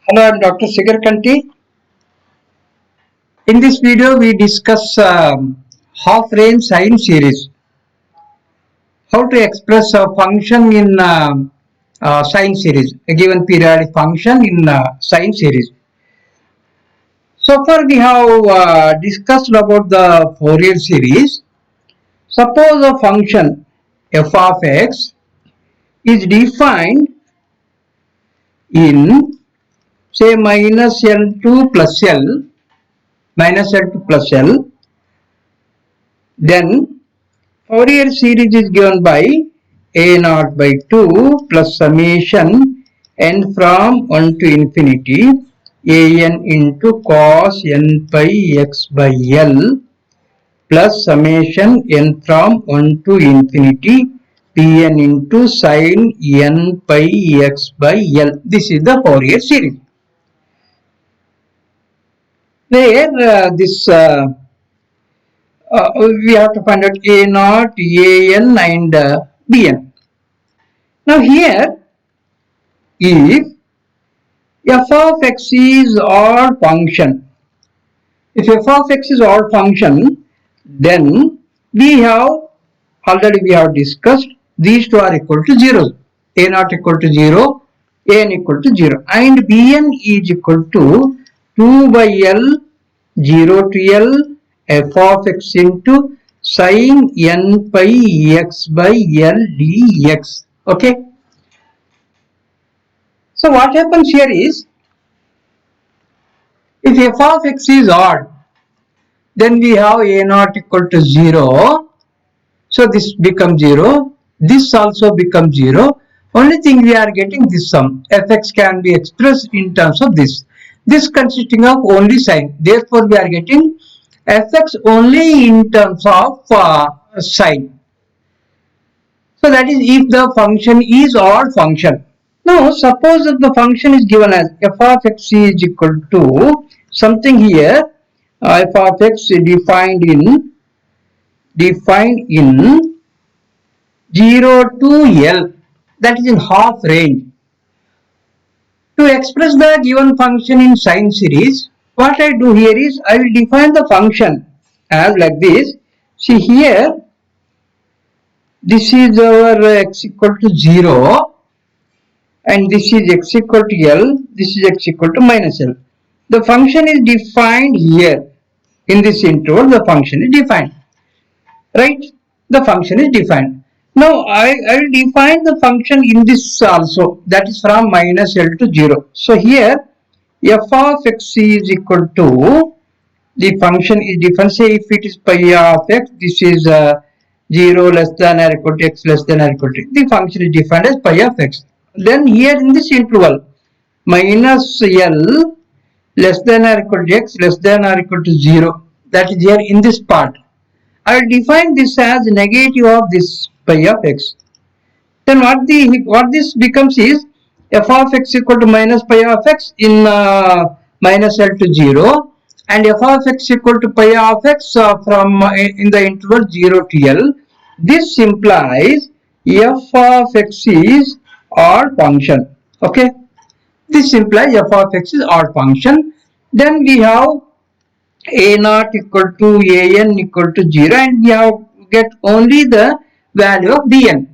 Hello, I'm Dr. Sigar Kanti. In this video, we discuss half-range sine series. How to express a function in sine series, a given periodic function in sine series. So far, we have discussed about the Fourier series. Suppose a function f of x is defined in say minus L2 plus L, minus L2 plus L, then Fourier series is given by a naught by 2 plus summation n from 1 to infinity an into cos n pi x by L plus summation n from 1 to infinity pn into sin n pi x by L. This is the Fourier series. Where we have to find out a naught, an and bn. Now here, if f of x is odd function, if f of x is odd function, then we have discussed these two are equal to 0. A naught equal to 0, an equal to 0, and bn is equal to 2 by L 0 to L f of x into sin n pi x by L dx. Okay. So what happens here is, if f of x is odd, then we have a naught equal to 0. So this becomes 0. This also becomes 0. Only thing we are getting this sum. Fx can be expressed in terms of this. This consisting of only sign. Therefore, we are getting fx only in terms of sign. So that is if the function is odd function. Now, suppose if the function is given as f of x is equal to something here, f of x defined in 0 to L, that is in half range. To express the given function in sine series, what I do here is I will define the function as like this. See here, this is our x equal to 0 and this is x equal to L, this is x equal to minus L. The function is defined here. In this interval, the function is defined. Right? The function is defined. Now, I will define the function in this also, that is from minus L to 0. So, here f of x is equal to, the function is defined, say if it is pi of x, this is 0 less than or equal to x less than or equal to, the function is defined as pi of x. Then here in this interval, minus L less than or equal to x less than or equal to 0, that is here in this part. I will define this as negative of this pi of x. Then what this becomes is f of x equal to minus pi of x in minus L to 0 and f of x equal to pi of x from in the interval 0 to L. This implies f of x is odd function. Okay. This implies f of x is odd function. Then we have a naught equal to an equal to 0 and we have get only the value of bn.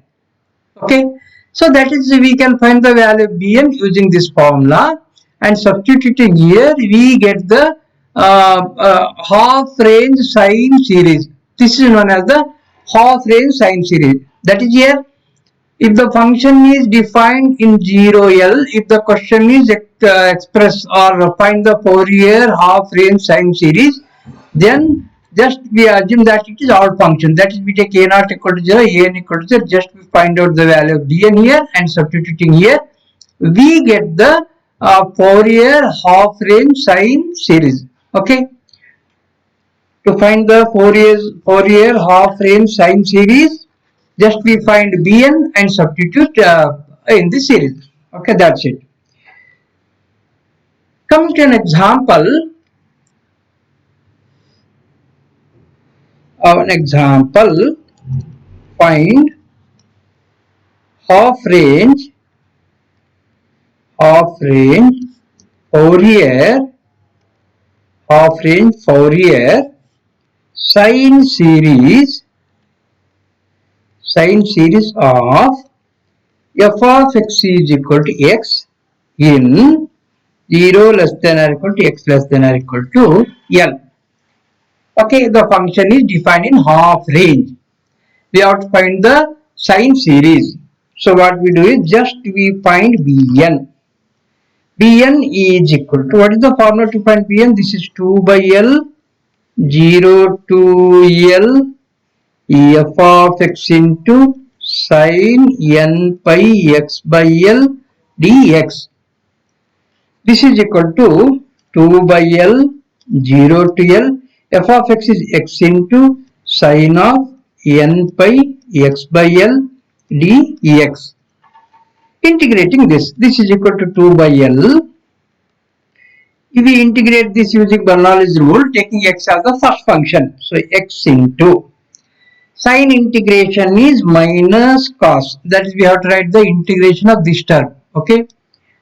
Okay, so that is we can find the value of bn using this formula and substituting here we get the half range sine series. This is known as the half range sine series. That is here, if the function is defined in 0L, if the question is express or find the Fourier half range sine series, then just we assume that it is odd function. That is, we take a naught equal to 0, an equal to 0, just we find out the value of bn here and substituting here, we get the Fourier half range sine series. Okay. To find the Fourier half range sine series, just we find bn and substitute in the series. Okay, that's it. Coming to an example, find half range Fourier half range Fourier sine series of f of x is equal to x in 0 less than or equal to x less than or equal to L. Okay, the function is defined in half range. We have to find the sine series. So what we do is just we find Bn. Bn is equal to, what is the formula to find Bn? This is 2 by L 0 to L f of x into sin n pi x by L dx. This is equal to 2 by L 0 to L f of x is x into sin of n pi x by L dx. Integrating this is equal to 2 by L. If we integrate this using Bernoulli's rule, taking x as the first function, so x into sine integration is minus cos, that is we have to write the integration of this term, okay,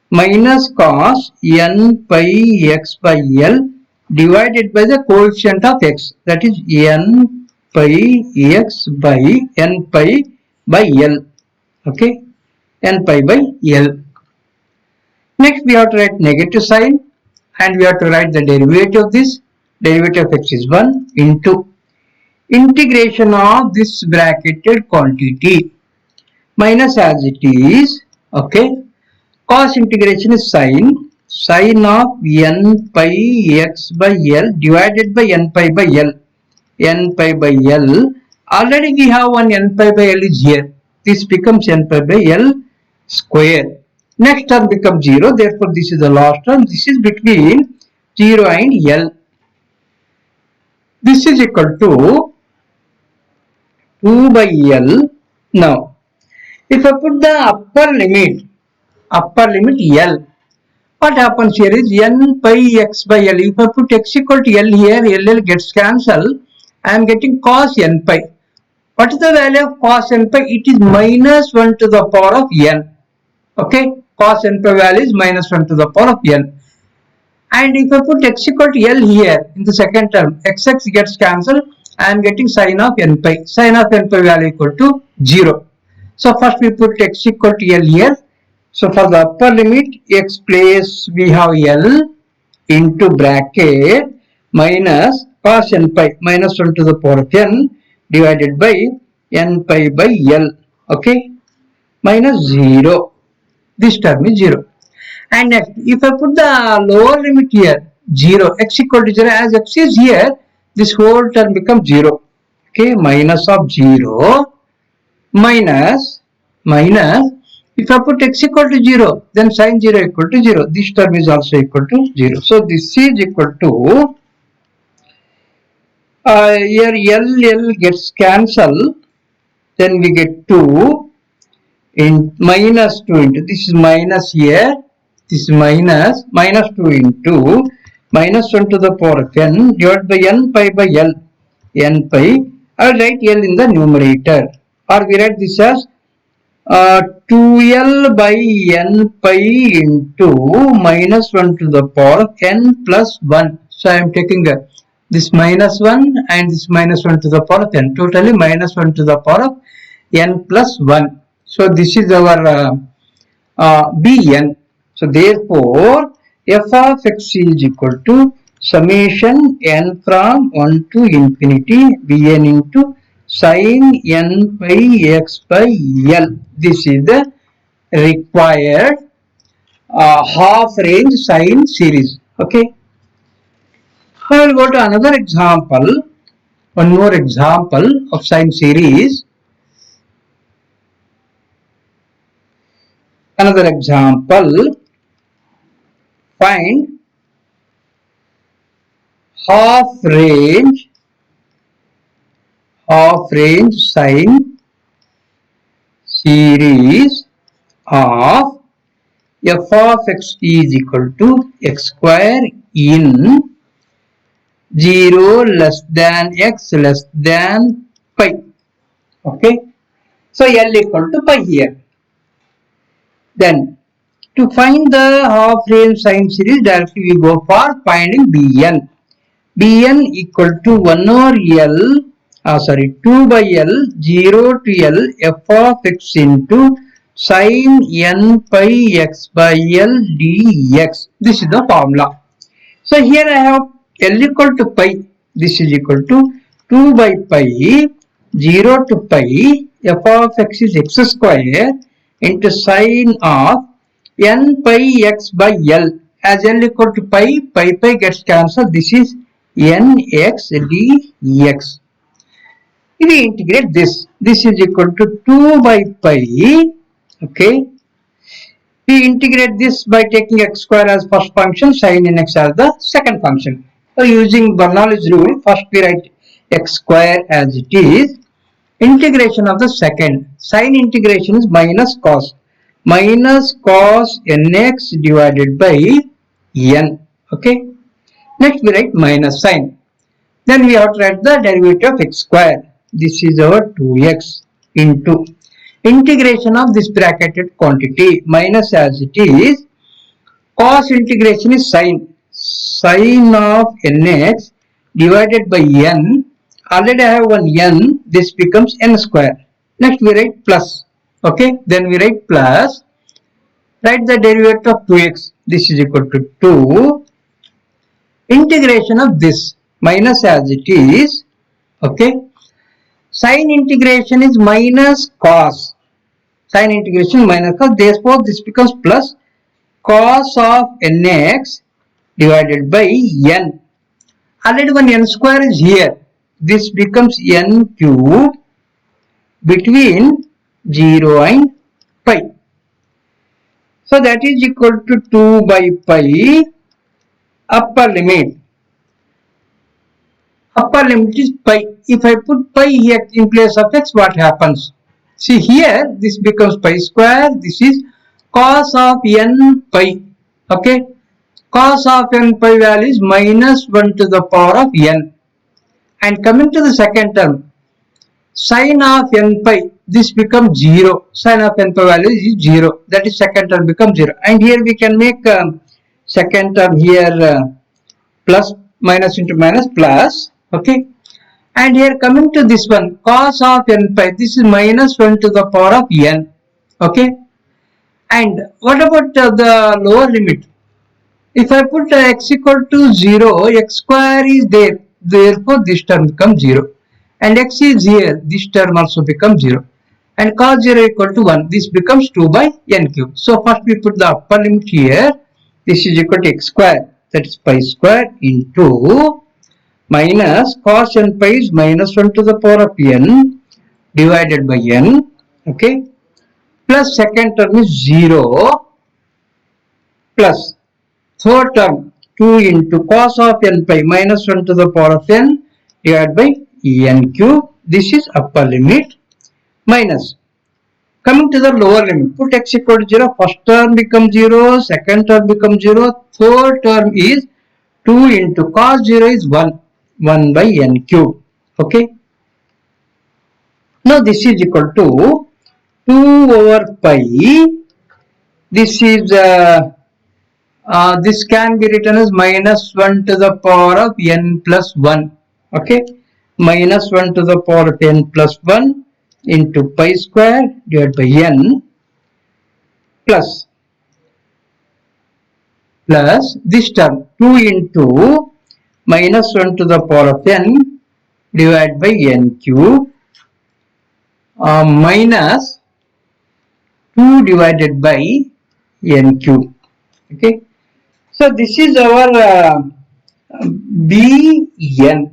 minus cos n pi x by L divided by the coefficient of x, that is n pi x by n pi by L, okay, n pi by L. Next we have to write negative sign and we have to write the derivative of this. Derivative of x is 1 into integration of this bracketed quantity minus as it is, okay, cos integration is sine of n pi x by L divided by n pi by L. N pi by L, already we have one n pi by L is here, this becomes n pi by L square. Next term becomes 0, therefore this is the last term, this is between 0 and L. This is equal to 2 by L. Now, if I put the upper limit L, what happens here is n pi x by L. If I put x equal to L here, L gets cancelled. I am getting cos n pi. What is the value of cos n pi? It is minus 1 to the power of n. Okay, cos n pi value is minus 1 to the power of n. And if I put x equal to L here in the second term, xx gets cancelled. I am getting sine of n pi. Sine of n pi value equal to 0. So first we put x equal to L here. So for the upper limit, x place we have L into bracket minus cos n pi minus 1 to the power of n divided by n pi by L. Okay, minus 0. This term is 0. And next, if I put the lower limit here, 0, x equal to 0, as x is here, this whole term becomes 0. Okay, minus of 0 minus, if I put x equal to 0, then sin 0 equal to 0. This term is also equal to 0. So this is equal to, here L gets cancelled, then we get 2 in minus 2 into, this is minus here, this is minus 2 into minus 1 to the power of n divided by n pi by L. N pi, I will write L in the numerator, or we write this as 2L by n pi into minus 1 to the power of n plus 1. So I am taking this minus 1 and this minus 1 to the power of n, totally minus 1 to the power of n plus 1. So this is our Bn. So therefore f of x is equal to summation n from 1 to infinity Bn into sin n pi x by L. This is the required half range sine series. Okay. I will go to another example. One more example of sine series. Another example. Find half range sine series of f of x is equal to x square in 0 less than x less than pi. Okay. So L equal to pi here. Then To find the half range sine series, directly we go for finding Bn. Bn equal to 1 over L, 2 by L, 0 to L, f of x into sin n pi x by L dx. This is the formula. So here I have L equal to pi. This is equal to 2 by pi, 0 to pi, f of x is x square into sin of n pi x by L. As L equal to pi, pi gets cancelled. This is nx dx. If we integrate this is equal to 2 by pi. Okay. We integrate this by taking x square as first function, sin nx as the second function. So using Bernoulli's rule, first we write x square as it is. Integration of the second. Sin integration is minus cos nx divided by n. Okay. Next we write minus sign. Then we have to write the derivative of x square. This is our 2x into integration of this bracketed quantity minus as it is. Cos integration is sin of nx divided by n. Already I have one n. This becomes n square. Next we write plus. Okay. Then we write plus. Write the derivative of 2x. This is equal to 2. Integration of this minus as it is. Okay. Sin integration is minus cos. Sin integration minus cos. Therefore, this becomes plus cos of nx divided by n. Already one n square is here. This becomes n cube between 0 and pi. So that is equal to 2 by pi. Upper limit is pi. If I put pi here in place of x, what happens? See here, this becomes pi square. This is cos of n pi. Okay. Cos of n pi value is minus 1 to the power of n. And coming to the second term, sin of n pi, this becomes 0. Sin of n pi value is 0. That is second term becomes 0. And here we can make second term here plus minus into minus plus. Okay. And here coming to this one, cos of n pi, this is minus 1 to the power of n. Okay. And what about the lower limit? If I put x equal to 0, x square is there. Therefore, this term becomes 0. And x is here. This term also becomes 0. And cos 0 equal to 1. This becomes 2 by n cube. So, first we put the upper limit here. This is equal to x square. That is pi square into minus cos n pi is minus 1 to the power of n divided by n. Okay. Plus second term is 0 plus third term 2 into cos of n pi minus 1 to the power of n divided by n cube. This is upper limit minus. Coming to the lower limit, put x equal to 0. First term becomes 0, second term becomes 0, third term is 2 into cos 0 is 1 by n cube. Okay. Now this is equal to 2 over pi. This is this can be written as minus 1 to the power of n plus 1. Okay. Minus 1 to the power of n plus 1 into pi square divided by n plus this term 2 into minus 1 to the power of n divided by n cube minus 2 divided by n cube. Okay. So this is our Bn.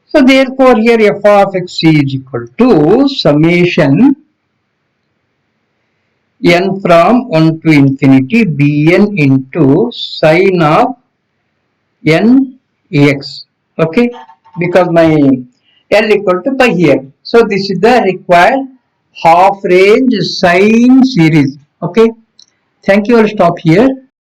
So therefore here f of x is equal to summation n from 1 to infinity Bn into sin of n x. Okay. Because my L equal to pi here. So this is the required half range sine series. Okay. Thank you. I'll stop here.